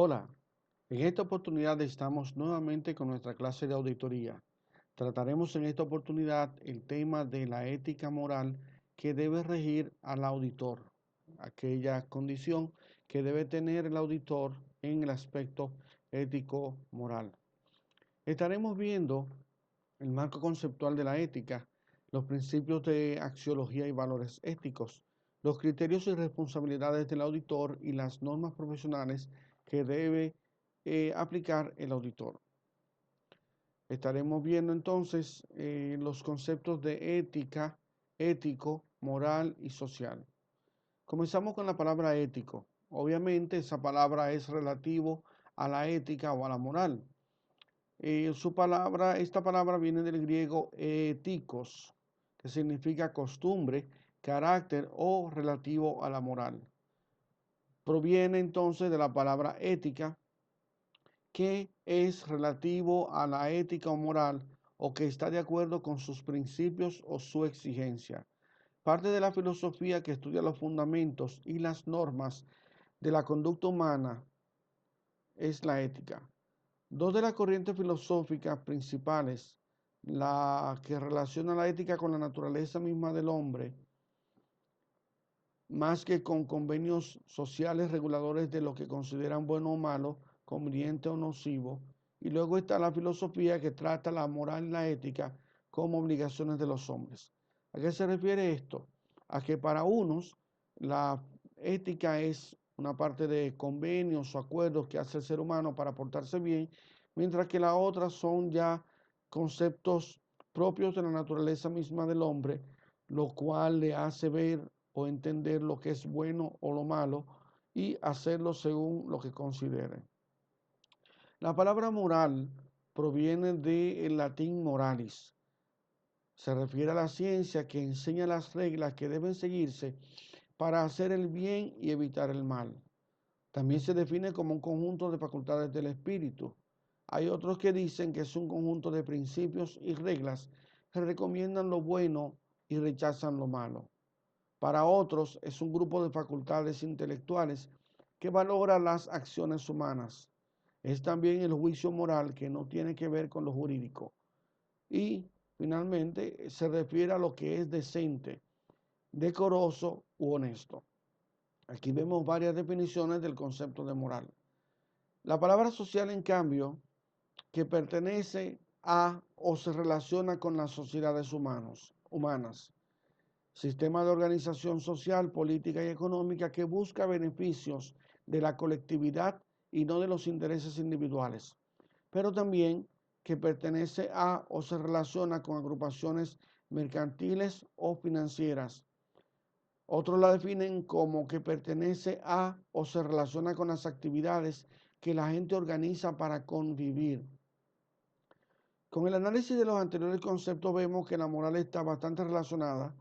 Hola, en esta oportunidad estamos nuevamente con nuestra clase de auditoría. Trataremos en esta oportunidad el tema de la ética moral que debe regir al auditor, aquella condición que debe tener el auditor en el aspecto ético moral. Estaremos viendo el marco conceptual de la ética, los principios de axiología y valores éticos, los criterios y responsabilidades del auditor y las normas profesionales que debe aplicar el auditor. Estaremos viendo entonces los conceptos de ética, ético, moral y social. Comenzamos con la palabra ético. Obviamente esa palabra es relativo a la ética o a la moral. Esta palabra viene del griego etikos, que significa costumbre, carácter o relativo a la moral. Proviene entonces de la palabra ética, que es relativo a la ética o moral o que está de acuerdo con sus principios o su exigencia. Parte de la filosofía que estudia los fundamentos y las normas de la conducta humana es la ética. Dos de las corrientes filosóficas principales, la que relaciona la ética con la naturaleza misma del hombre, más que con convenios sociales reguladores de lo que consideran bueno o malo, conveniente o nocivo. Y luego está la filosofía que trata la moral y la ética como obligaciones de los hombres. ¿A qué se refiere esto? A que para unos la ética es una parte de convenios o acuerdos que hace el ser humano para portarse bien, mientras que las otras son ya conceptos propios de la naturaleza misma del hombre, lo cual le hace ver o entender lo que es bueno o lo malo y hacerlo según lo que consideren. La palabra moral proviene del latín moralis. Se refiere a la ciencia que enseña las reglas que deben seguirse para hacer el bien y evitar el mal. También se define como un conjunto de facultades del espíritu. Hay otros que dicen que es un conjunto de principios y reglas que recomiendan lo bueno y rechazan lo malo. Para otros es un grupo de facultades intelectuales que valora las acciones humanas. Es también el juicio moral que no tiene que ver con lo jurídico. Y finalmente se refiere a lo que es decente, decoroso u honesto. Aquí vemos varias definiciones del concepto de moral. La palabra social, en cambio, que pertenece a o se relaciona con las sociedades humanas, sistema de organización social, política y económica que busca beneficios de la colectividad y no de los intereses individuales, pero también que pertenece a o se relaciona con agrupaciones mercantiles o financieras. Otros la definen como que pertenece a o se relaciona con las actividades que la gente organiza para convivir. Con el análisis de los anteriores conceptos vemos que la moral está bastante relacionada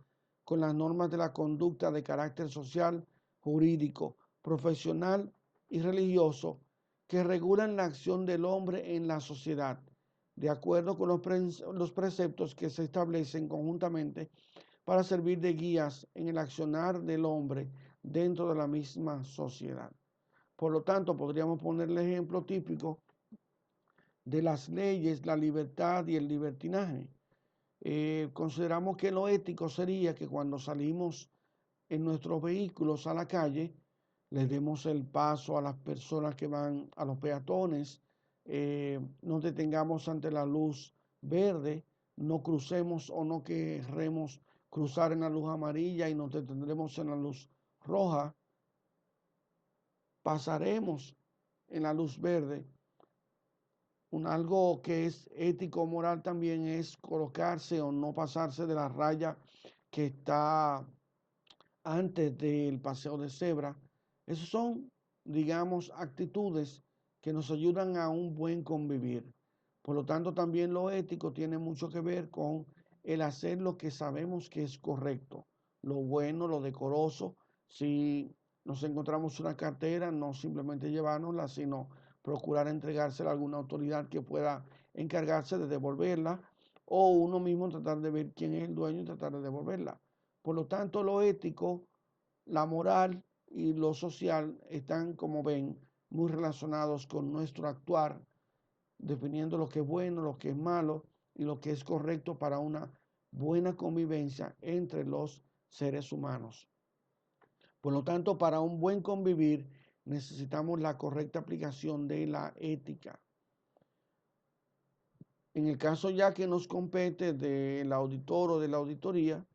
con las normas de la conducta de carácter social, jurídico, profesional y religioso que regulan la acción del hombre en la sociedad, de acuerdo con los preceptos que se establecen conjuntamente para servir de guías en el accionar del hombre dentro de la misma sociedad. Por lo tanto, podríamos poner el ejemplo típico de las leyes, la libertad y el libertinaje. Consideramos que lo ético sería que cuando salimos en nuestros vehículos a la calle, les demos el paso a las personas que van, a los peatones, nos detengamos ante la luz verde, no crucemos o no querremos cruzar en la luz amarilla y nos detendremos en la luz roja, pasaremos en la luz verde. Algo que es ético moral también es colocarse o no pasarse de la raya que está antes del paseo de cebra. Esos son, digamos, actitudes que nos ayudan a un buen convivir. Por lo tanto, también lo ético tiene mucho que ver con el hacer lo que sabemos que es correcto, lo bueno, lo decoroso. Si nos encontramos una cartera, no simplemente llevárnosla, sino procurar entregársela a alguna autoridad que pueda encargarse de devolverla, o uno mismo tratar de ver quién es el dueño y tratar de devolverla. Por lo tanto, lo ético, la moral y lo social están, como ven, muy relacionados con nuestro actuar, definiendo lo que es bueno, lo que es malo y lo que es correcto para una buena convivencia entre los seres humanos. Por lo tanto, para un buen convivir necesitamos la correcta aplicación de la ética. En el caso ya que nos compete del auditor o de la auditoría,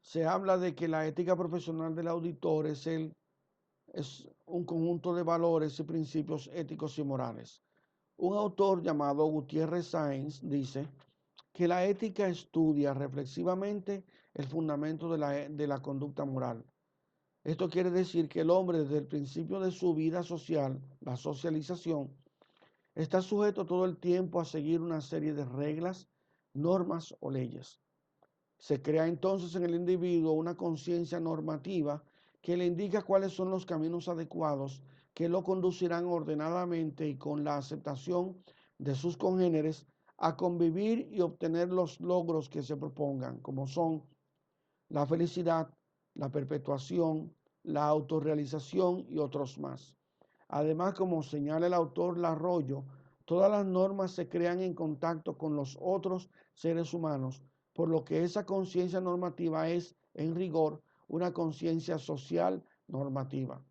se habla de que la ética profesional del auditor es un conjunto de valores y principios éticos y morales. Un autor llamado Gutiérrez Sáenz dice que la ética estudia reflexivamente el fundamento de la conducta moral. Esto quiere decir que el hombre desde el principio de su vida social, la socialización, está sujeto todo el tiempo a seguir una serie de reglas, normas o leyes. Se crea entonces en el individuo una conciencia normativa que le indica cuáles son los caminos adecuados que lo conducirán ordenadamente y con la aceptación de sus congéneres a convivir y obtener los logros que se propongan, como son la felicidad, la perpetuación, la autorrealización y otros más. Además, como señala el autor Larroyo, todas las normas se crean en contacto con los otros seres humanos, por lo que esa conciencia normativa es, en rigor, una conciencia social normativa.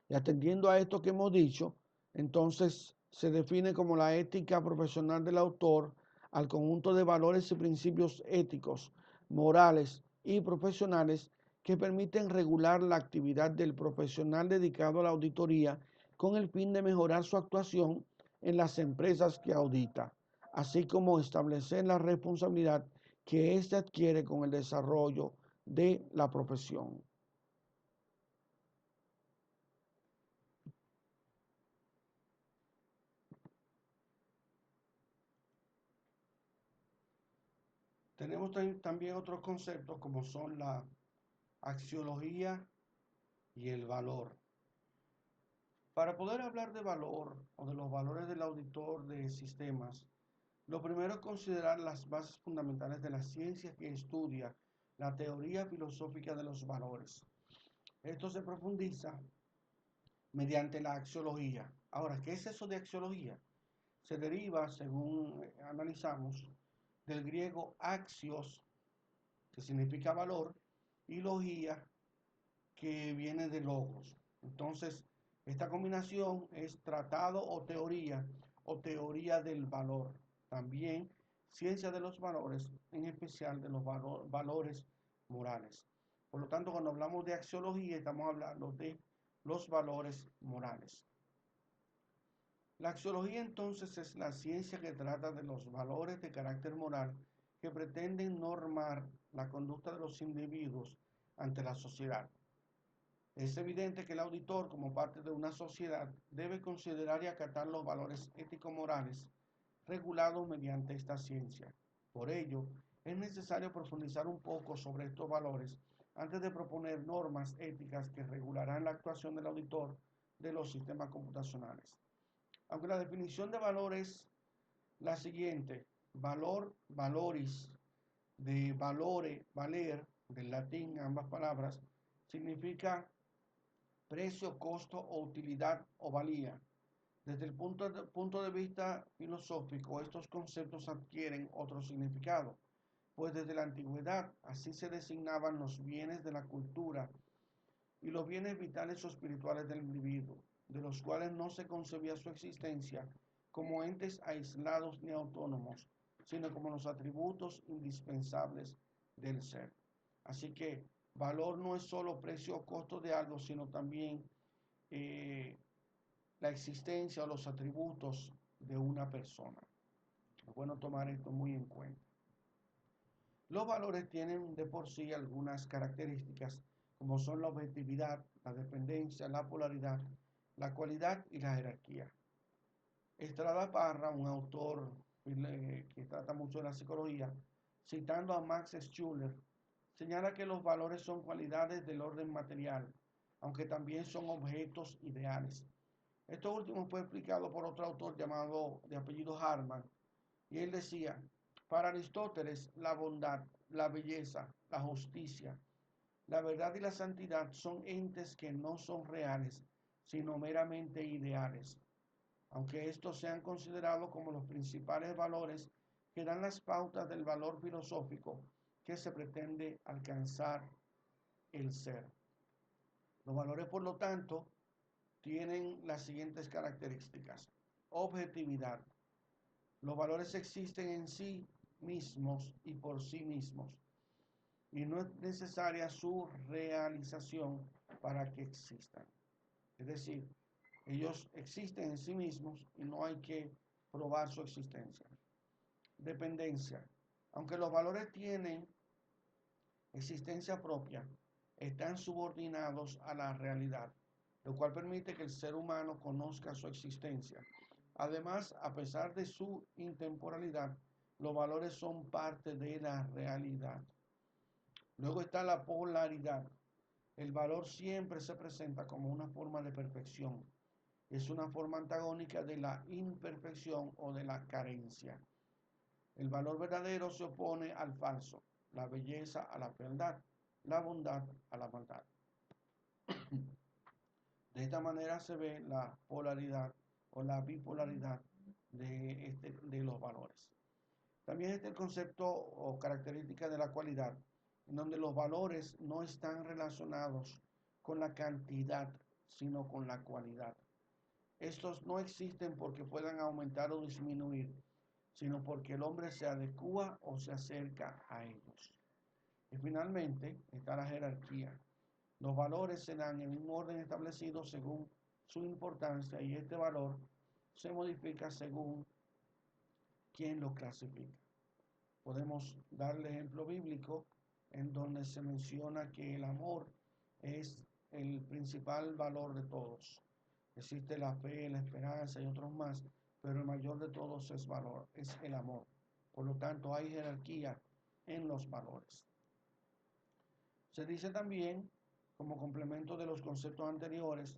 Y atendiendo a esto que hemos dicho, entonces se define como la ética profesional del autor al conjunto de valores y principios éticos, morales y profesionales que permiten regular la actividad del profesional dedicado a la auditoría con el fin de mejorar su actuación en las empresas que audita, así como establecer la responsabilidad que éste adquiere con el desarrollo de la profesión. Tenemos también otros conceptos como son la axiología y el valor. Para poder hablar de valor o de los valores del auditor de sistemas, lo primero es considerar las bases fundamentales de la ciencia que estudia la teoría filosófica de los valores. Esto se profundiza mediante la axiología. Ahora, ¿qué es eso de axiología? Se deriva, según analizamos, del griego axios, que significa valor, y logía, que viene de logos. Entonces, esta combinación es tratado o teoría del valor. También ciencia de los valores, en especial de los valores morales. Por lo tanto, cuando hablamos de axiología, estamos hablando de los valores morales. La axiología entonces es la ciencia que trata de los valores de carácter moral que pretenden normar la conducta de los individuos ante la sociedad. Es evidente que el auditor, como parte de una sociedad, debe considerar y acatar los valores ético-morales regulados mediante esta ciencia. Por ello, es necesario profundizar un poco sobre estos valores antes de proponer normas éticas que regularán la actuación del auditor de los sistemas computacionales. Aunque la definición de valor es la siguiente: valor, valoris, de valore, valer, del latín, ambas palabras, significa precio, costo o utilidad o valía. Desde el punto de vista filosófico, estos conceptos adquieren otro significado, pues desde la antigüedad así se designaban los bienes de la cultura y los bienes vitales o espirituales del individuo, de los cuales no se concebía su existencia como entes aislados ni autónomos, sino como los atributos indispensables del ser. Así que valor no es solo precio o costo de algo, sino también eh, la existencia o los atributos de una persona. Es bueno tomar esto muy en cuenta. Los valores tienen de por sí algunas características como son la objetividad, la dependencia, la polaridad, la cualidad y la jerarquía. Estrada Parra, un autor que trata mucho de la psicología, citando a Max Schuller, señala que los valores son cualidades del orden material, aunque también son objetos ideales. Esto último fue explicado por otro autor llamado de apellido Harman, y él decía: para Aristóteles, la bondad, la belleza, la justicia, la verdad y la santidad son entes que no son reales, sino meramente ideales, aunque estos sean considerados como los principales valores que dan las pautas del valor filosófico que se pretende alcanzar el ser. Los valores, por lo tanto, tienen las siguientes características. Objetividad. Los valores existen en sí mismos y por sí mismos, y no es necesaria su realización para que existan. Es decir, ellos existen en sí mismos y no hay que probar su existencia. Dependencia. Aunque los valores tienen existencia propia, están subordinados a la realidad, lo cual permite que el ser humano conozca su existencia. Además, a pesar de su intemporalidad, los valores son parte de la realidad. Luego está la polaridad. El valor siempre se presenta como una forma de perfección. Es una forma antagónica de la imperfección o de la carencia. El valor verdadero se opone al falso, la belleza a la fealdad, la bondad a la maldad. De esta manera se ve la polaridad o la bipolaridad de los valores. También está el concepto o característica de la cualidad, en donde los valores no están relacionados con la cantidad, sino con la cualidad. Estos no existen porque puedan aumentar o disminuir, sino porque el hombre se adecua o se acerca a ellos. Y finalmente está la jerarquía. Los valores se dan en un orden establecido según su importancia y este valor se modifica según quien lo clasifica. Podemos dar el ejemplo bíblico en donde se menciona que el amor es el principal valor de todos. Existe la fe, la esperanza y otros más, pero el mayor de todos es el amor. Por lo tanto, hay jerarquía en los valores. Se dice también, como complemento de los conceptos anteriores,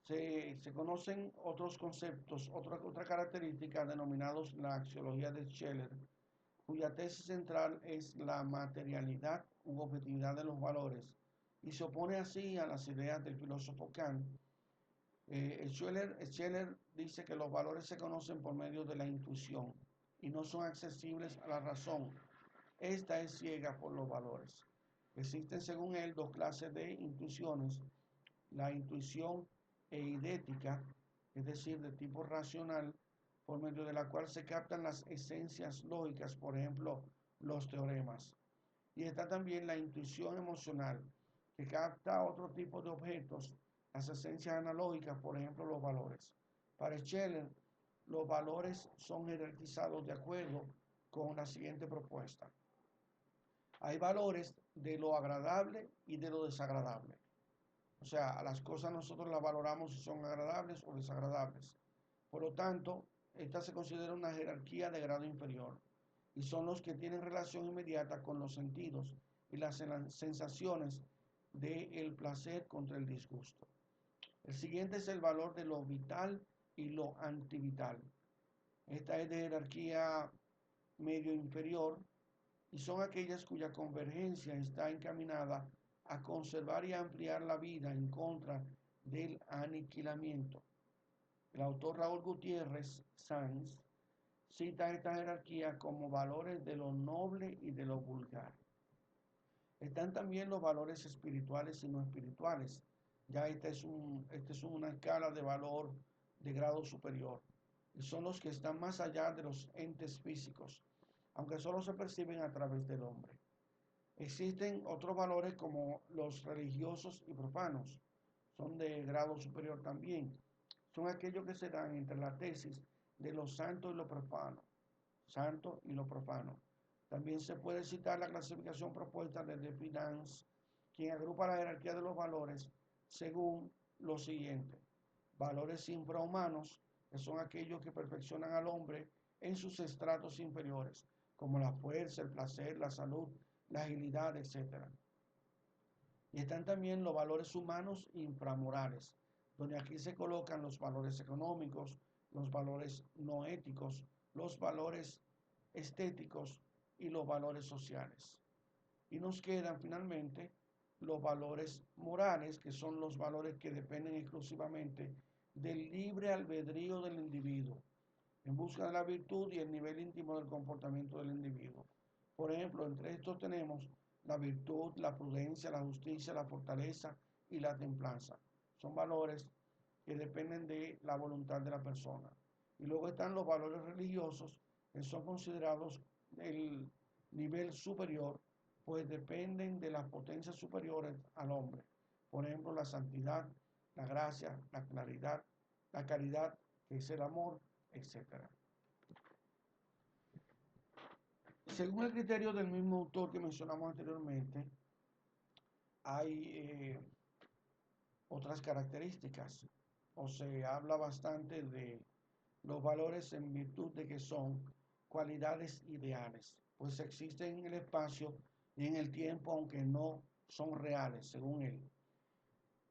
se conocen otros conceptos, otra característica denominados la axiología de Scheller, cuya tesis central es la materialidad u objetividad de los valores y se opone así a las ideas del filósofo Kant. Scheller dice que los valores se conocen por medio de la intuición y no son accesibles a la razón. Esta es ciega por los valores. Existen, según él, dos clases de intuiciones: la intuición eidética, es decir, de tipo racional, por medio de la cual se captan las esencias lógicas, por ejemplo, los teoremas. Y está también la intuición emocional, que capta otro tipo de objetos, las esencias analógicas, por ejemplo, los valores. Para Scheller, los valores son jerarquizados de acuerdo con la siguiente propuesta. Hay valores de lo agradable y de lo desagradable. O sea, a las cosas nosotros las valoramos si son agradables o desagradables. Por lo tanto, esta se considera una jerarquía de grado inferior y son los que tienen relación inmediata con los sentidos y las sensaciones del placer contra el disgusto. El siguiente es el valor de lo vital y lo antivital. Esta es de jerarquía medio inferior y son aquellas cuya convergencia está encaminada a conservar y ampliar la vida en contra del aniquilamiento. El autor Raúl Gutiérrez Sanz cita esta jerarquía como valores de lo noble y de lo vulgar. Están también los valores espirituales y no espirituales. Ya esta es una escala de valor de grado superior. Y son los que están más allá de los entes físicos, aunque solo se perciben a través del hombre. Existen otros valores como los religiosos y profanos. Son de grado superior también. Son aquellos que se dan entre la tesis de lo santo y lo profano. Santo y lo profano. También se puede citar la clasificación propuesta de De Finance, quien agrupa la jerarquía de los valores según lo siguiente: valores infrahumanos, que son aquellos que perfeccionan al hombre en sus estratos inferiores, como la fuerza, el placer, la salud, la agilidad, etc. Y están también los valores humanos inframorales, donde aquí se colocan los valores económicos, los valores no éticos, los valores estéticos y los valores sociales. Y nos quedan finalmente los valores morales, que son los valores que dependen exclusivamente del libre albedrío del individuo, en busca de la virtud y el nivel íntimo del comportamiento del individuo. Por ejemplo, entre estos tenemos la virtud, la prudencia, la justicia, la fortaleza y la templanza. Son valores que dependen de la voluntad de la persona. Y luego están los valores religiosos, que son considerados el nivel superior, pues dependen de las potencias superiores al hombre. Por ejemplo, la santidad, la gracia, la claridad, la caridad, que es el amor, etc. Según el criterio del mismo autor que mencionamos anteriormente, hay otras características, o se habla bastante de los valores en virtud de que son cualidades ideales, pues existen en el espacio y en el tiempo, aunque no son reales, según él.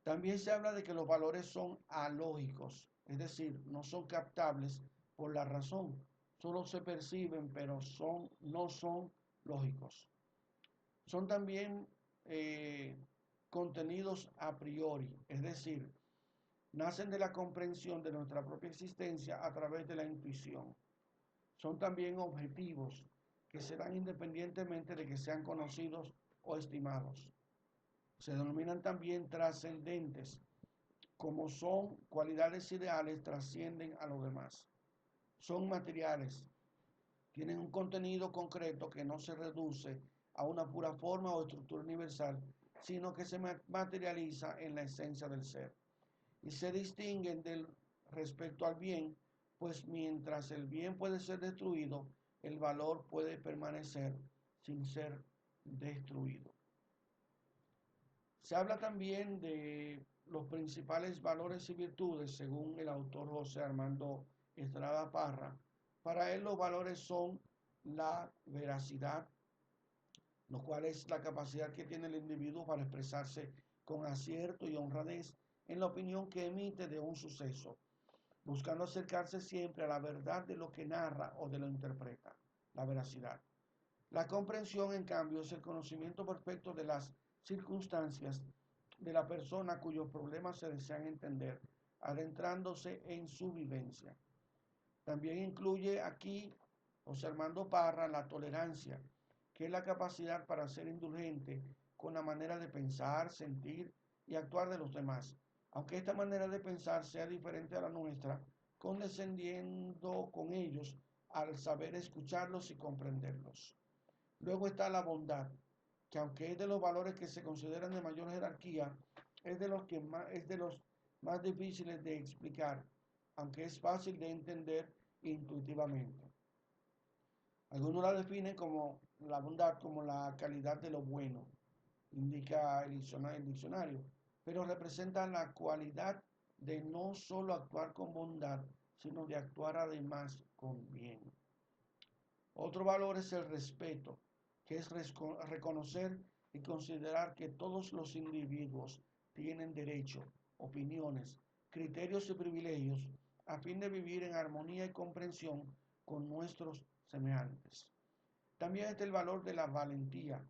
También se habla de que los valores son alógicos, es decir, no son captables por la razón, solo se perciben, pero no son lógicos. Son también contenidos a priori, es decir, nacen de la comprensión de nuestra propia existencia a través de la intuición. Son también objetivos que se dan independientemente de que sean conocidos o estimados. Se denominan también trascendentes, como son cualidades ideales, trascienden a los demás. Son materiales, tienen un contenido concreto que no se reduce a una pura forma o estructura universal, sino que se materializa en la esencia del ser. Y se distinguen del respecto al bien, pues mientras el bien puede ser destruido, el valor puede permanecer sin ser destruido. Se habla también de los principales valores y virtudes según el autor José Armando Estrada Parra. Para él los valores son la veracidad, lo cual es la capacidad que tiene el individuo para expresarse con acierto y honradez en la opinión que emite de un suceso, buscando acercarse siempre a la verdad de lo que narra o de lo interpreta, la veracidad. La comprensión, en cambio, es el conocimiento perfecto de las circunstancias de la persona cuyos problemas se desean entender, adentrándose en su vivencia. También incluye aquí José Armando Parra la tolerancia, que es la capacidad para ser indulgente con la manera de pensar, sentir y actuar de los demás, aunque esta manera de pensar sea diferente a la nuestra, condescendiendo con ellos al saber escucharlos y comprenderlos. Luego está la bondad, que aunque es de los valores que se consideran de mayor jerarquía, es de los más difíciles de explicar, aunque es fácil de entender intuitivamente. Algunos la definen como la bondad como la calidad de lo bueno, indica el diccionario, pero representa la cualidad de no solo actuar con bondad, sino de actuar además con bien. Otro valor es el respeto, que es reconocer y considerar que todos los individuos tienen derecho, opiniones, criterios y privilegios a fin de vivir en armonía y comprensión con nuestros semejantes. También está el valor de la valentía,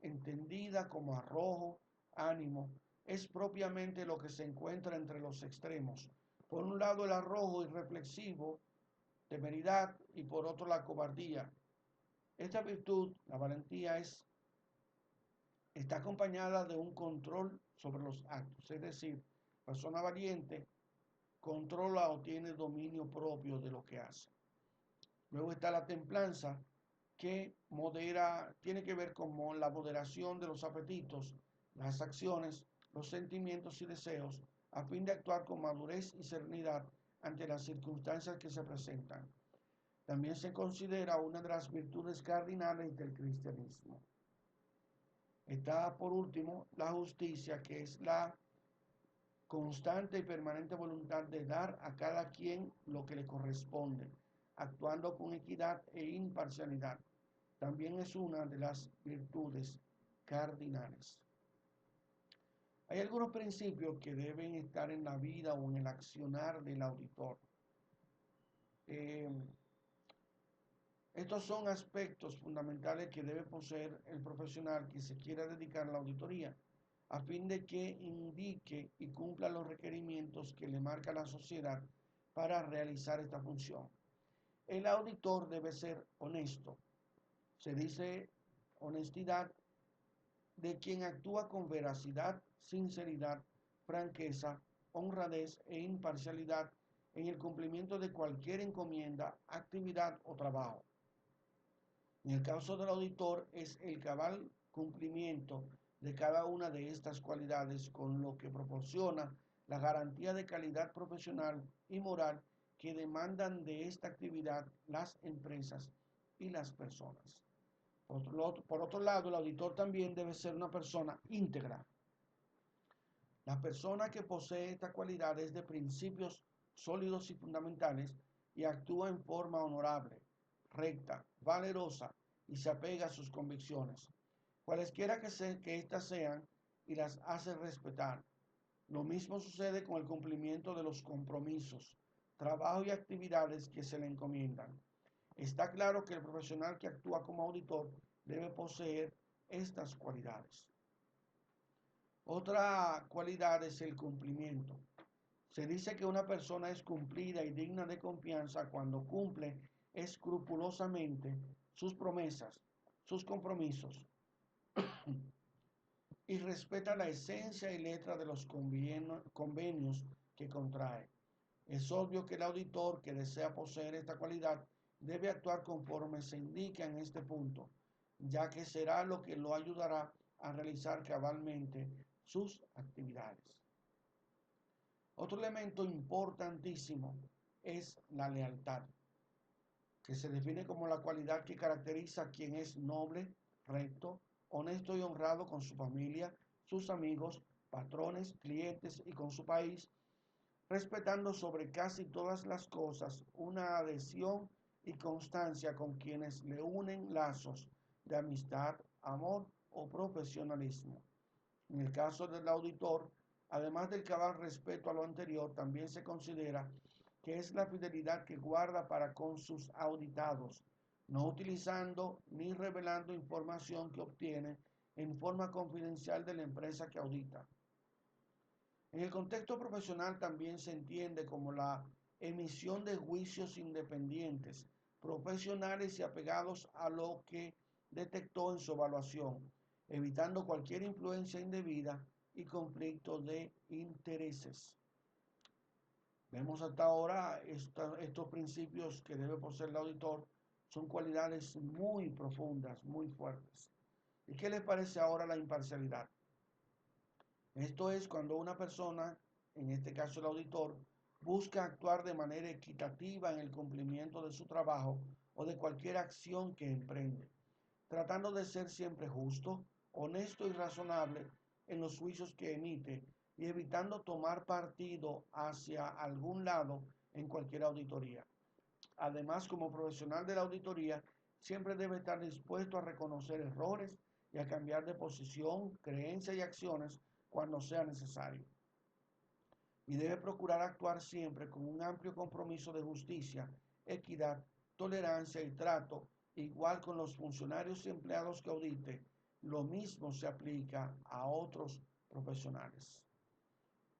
entendida como arrojo, ánimo, es propiamente lo que se encuentra entre los extremos. Por un lado el arrojo irreflexivo, temeridad, y por otro la cobardía. Esta virtud, la valentía, está acompañada de un control sobre los actos, es decir, persona valiente controla o tiene dominio propio de lo que hace. Luego está la templanza, que tiene que ver con la moderación de los apetitos, las acciones, los sentimientos y deseos, a fin de actuar con madurez y serenidad ante las circunstancias que se presentan. También se considera una de las virtudes cardinales del cristianismo. Está por último la justicia, que es la constante y permanente voluntad de dar a cada quien lo que le corresponde, actuando con equidad e imparcialidad. También es una de las virtudes cardinales. Hay algunos principios que deben estar en la vida o en el accionar del auditor. Estos son aspectos fundamentales que debe poseer el profesional que se quiera dedicar a la auditoría. a fin de que indique y cumpla los requerimientos que le marca la sociedad para realizar esta función. El auditor debe ser honesto. Se dice honestidad de quien actúa con veracidad, sinceridad, franqueza, honradez e imparcialidad en el cumplimiento de cualquier encomienda, actividad o trabajo. En el caso del auditor es el cabal cumplimiento de cada una de estas cualidades, con lo que proporciona la garantía de calidad profesional y moral que demandan de esta actividad las empresas y las personas. Por otro lado, el auditor también debe ser una persona íntegra. La persona que posee esta cualidad es de principios sólidos y fundamentales y actúa en forma honorable, recta, valerosa y se apega a sus convicciones, cualesquiera que éstas sean, y las hace respetar. Lo mismo sucede con el cumplimiento de los compromisos, trabajo y actividades que se le encomiendan. Está claro que el profesional que actúa como auditor debe poseer estas cualidades. Otra cualidad es el cumplimiento. Se dice que una persona es cumplida y digna de confianza cuando cumple escrupulosamente sus promesas, sus compromisos y respeta la esencia y letra de los convenios que contrae. Es obvio que el auditor que desea poseer esta cualidad debe actuar conforme se indica en este punto, ya que será lo que lo ayudará a realizar cabalmente sus actividades. Otro elemento importantísimo es la lealtad, que se define como la cualidad que caracteriza a quien es noble, recto, honesto y honrado con su familia, sus amigos, patrones, clientes y con su país, respetando sobre casi todas las cosas una adhesión y constancia con quienes le unen lazos de amistad, amor o profesionalismo. En el caso del auditor, además del cabal respeto a lo anterior, también se considera que es la fidelidad que guarda para con sus auditados, no utilizando ni revelando información que obtiene en forma confidencial de la empresa que audita. En el contexto profesional también se entiende como la emisión de juicios independientes, profesionales y apegados a lo que detectó en su evaluación, evitando cualquier influencia indebida y conflicto de intereses. Vemos hasta ahora estos principios que debe poseer el auditor son cualidades muy profundas, muy fuertes. ¿Y qué les parece ahora la imparcialidad? Esto es cuando una persona, en este caso el auditor, busca actuar de manera equitativa en el cumplimiento de su trabajo o de cualquier acción que emprende, tratando de ser siempre justo, honesto y razonable en los juicios que emite y evitando tomar partido hacia algún lado en cualquier auditoría. Además, como profesional de la auditoría, siempre debe estar dispuesto a reconocer errores y a cambiar de posición, creencias y acciones cuando sea necesario. Y debe procurar actuar siempre con un amplio compromiso de justicia, equidad, tolerancia y trato, igual con los funcionarios y empleados que audite. Lo mismo se aplica a otros profesionales.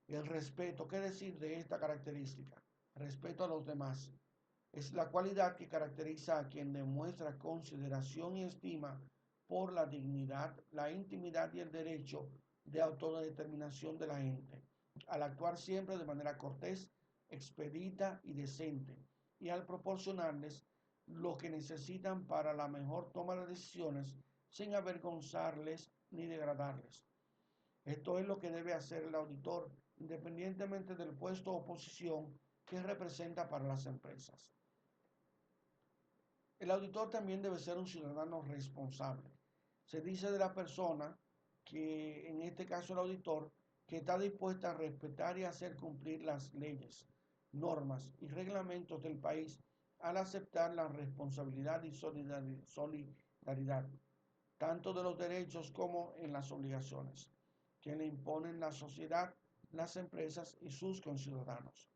El respeto, ¿qué decir de esta característica? Respeto a los demás. Es la cualidad que caracteriza a quien demuestra consideración y estima por la dignidad, la intimidad y el derecho de autodeterminación de la gente, al actuar siempre de manera cortés, expedita y decente, y al proporcionarles lo que necesitan para la mejor toma de decisiones sin avergonzarles ni degradarles. Esto es lo que debe hacer el auditor, independientemente del puesto o posición que representa para las empresas. El auditor también debe ser un ciudadano responsable. Se dice de la persona que, en este caso el auditor, que está dispuesta a respetar y hacer cumplir las leyes, normas y reglamentos del país al aceptar la responsabilidad y solidaridad, tanto de los derechos como en las obligaciones, que le imponen la sociedad, las empresas y sus conciudadanos.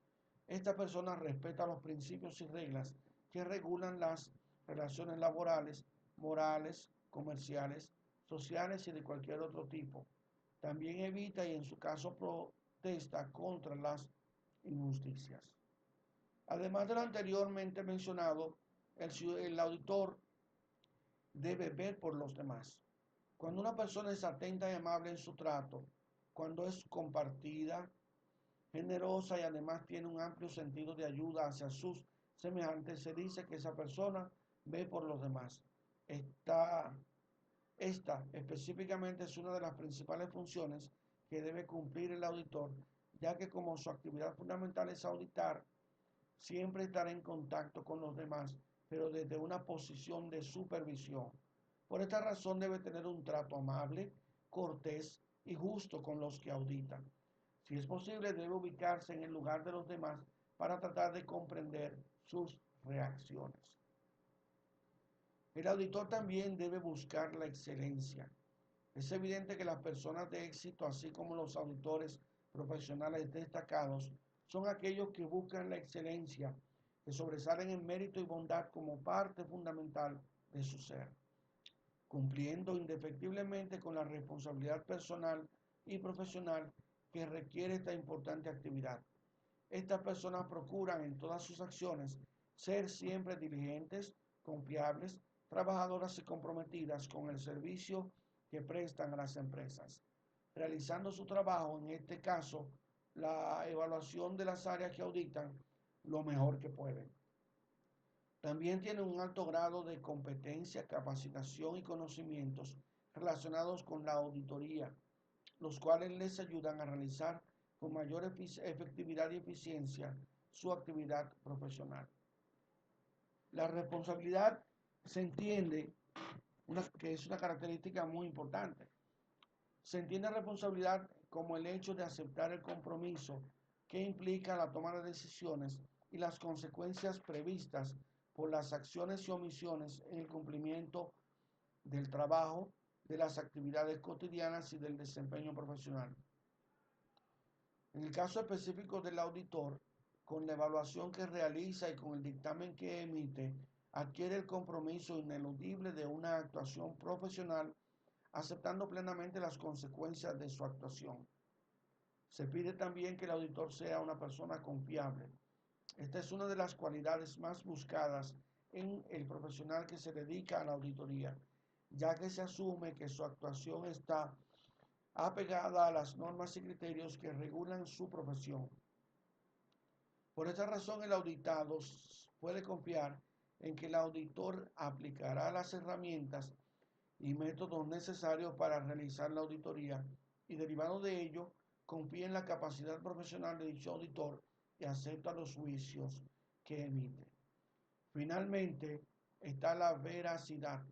Esta persona respeta los principios y reglas que regulan las relaciones laborales, morales, comerciales, sociales y de cualquier otro tipo, También evita y en su caso protesta contra las injusticias. Además de lo anteriormente mencionado, el auditor debe ver por los demás. Cuando una persona es atenta y amable en su trato, cuando es compartida, generosa y además tiene un amplio sentido de ayuda hacia sus semejantes, se dice que esa persona ve por los demás. Esta específicamente es una de las principales funciones que debe cumplir el auditor, ya que como su actividad fundamental es auditar, siempre estará en contacto con los demás, pero desde una posición de supervisión. Por esta razón debe tener un trato amable, cortés y justo con los que auditan. Si es posible, debe ubicarse en el lugar de los demás para tratar de comprender sus reacciones. El auditor también debe buscar la excelencia. Es evidente que las personas de éxito, así como los auditores profesionales destacados, son aquellos que buscan la excelencia, que sobresalen en mérito y bondad como parte fundamental de su ser, cumpliendo indefectiblemente con la responsabilidad personal y profesional que requiere esta importante actividad. Estas personas procuran en todas sus acciones ser siempre diligentes, confiables, trabajadoras y comprometidas con el servicio que prestan a las empresas, realizando su trabajo, en este caso, la evaluación de las áreas que auditan, lo mejor que pueden. También tienen un alto grado de competencia, capacitación y conocimientos relacionados con la auditoría, los cuales les ayudan a realizar con mayor efectividad y eficiencia su actividad profesional. La responsabilidad se entiende que es una característica muy importante. Se entiende responsabilidad como el hecho de aceptar el compromiso que implica la toma de decisiones y las consecuencias previstas por las acciones y omisiones en el cumplimiento del trabajo, de las actividades cotidianas y del desempeño profesional. En el caso específico del auditor, con la evaluación que realiza y con el dictamen que emite, adquiere el compromiso ineludible de una actuación profesional, aceptando plenamente las consecuencias de su actuación. Se pide también que el auditor sea una persona confiable. Esta es una de las cualidades más buscadas en el profesional que se dedica a la auditoría, ya que se asume que su actuación está apegada a las normas y criterios que regulan su profesión. Por esta razón, el auditado puede confiar en que el auditor aplicará las herramientas y métodos necesarios para realizar la auditoría y, derivado de ello, confía en la capacidad profesional de dicho auditor y acepta los juicios que emite. Finalmente, está la veracidad.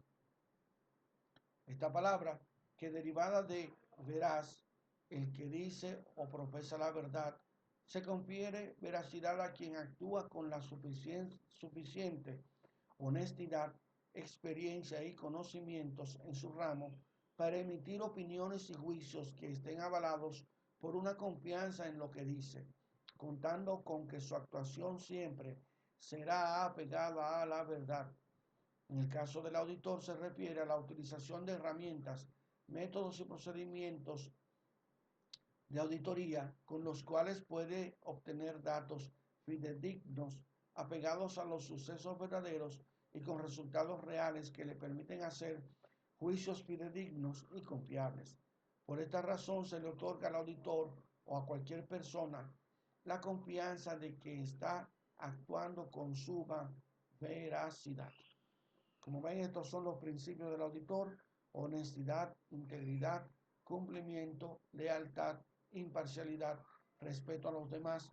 Esta palabra, que derivada de veraz, el que dice o profesa la verdad, se confiere veracidad a quien actúa con la suficiente honestidad, experiencia y conocimientos en su ramo para emitir opiniones y juicios que estén avalados por una confianza en lo que dice, contando con que su actuación siempre será apegada a la verdad. En el caso del auditor se refiere a la utilización de herramientas, métodos y procedimientos de auditoría con los cuales puede obtener datos fidedignos apegados a los sucesos verdaderos y con resultados reales que le permiten hacer juicios fidedignos y confiables. Por esta razón se le otorga al auditor o a cualquier persona la confianza de que está actuando con suma veracidad. Como ven, estos son los principios del auditor: honestidad, integridad, cumplimiento, lealtad, imparcialidad, respeto a los demás.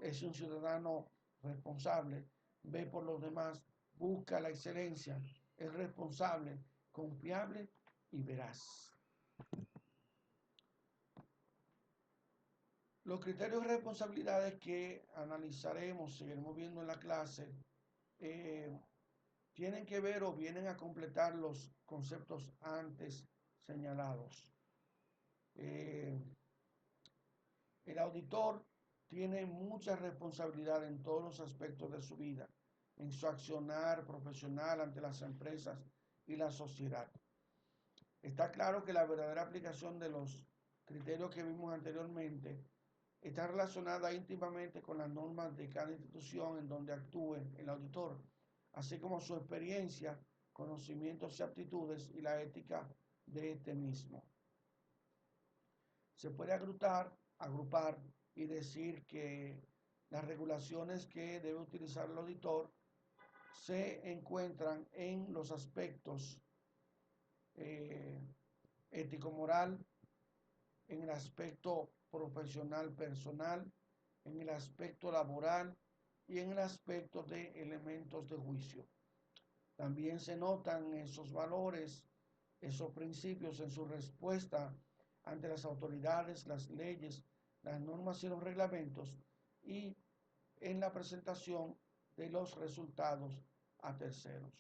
Es un ciudadano responsable, ve por los demás, busca la excelencia, es responsable, confiable y veraz. Los criterios y responsabilidades que analizaremos, seguiremos viendo en la clase, tienen que ver o vienen a completar los conceptos antes señalados. El auditor tiene mucha responsabilidad en todos los aspectos de su vida, en su accionar profesional ante las empresas y la sociedad. Está claro que la verdadera aplicación de los criterio que vimos anteriormente, está relacionada íntimamente con las normas de cada institución en donde actúe el auditor, así como su experiencia, conocimientos y aptitudes y la ética de este mismo. Se puede agrupar y decir que las regulaciones que debe utilizar el auditor se encuentran en los aspectos ético-moral, en el aspecto profesional personal, en el aspecto laboral y en el aspecto de elementos de juicio. También se notan esos valores, esos principios en su respuesta ante las autoridades, las leyes, las normas y los reglamentos y en la presentación de los resultados a terceros.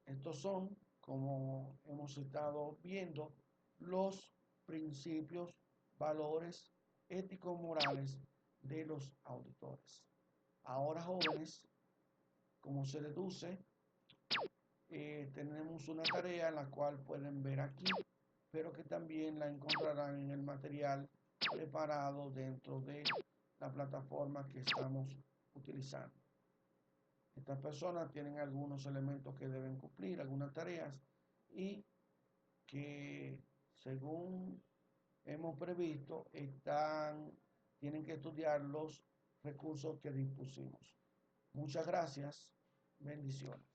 Estos son, como hemos estado viendo, los principios, valores ético-morales de los auditores. Ahora, jóvenes, como se deduce, tenemos una tarea en la cual pueden ver aquí, pero que también la encontrarán en el material preparado dentro de la plataforma que estamos utilizando. Estas personas tienen algunos elementos que deben cumplir, algunas tareas, y que según hemos previsto, tienen que estudiar los recursos que dispusimos. Muchas gracias. Bendiciones.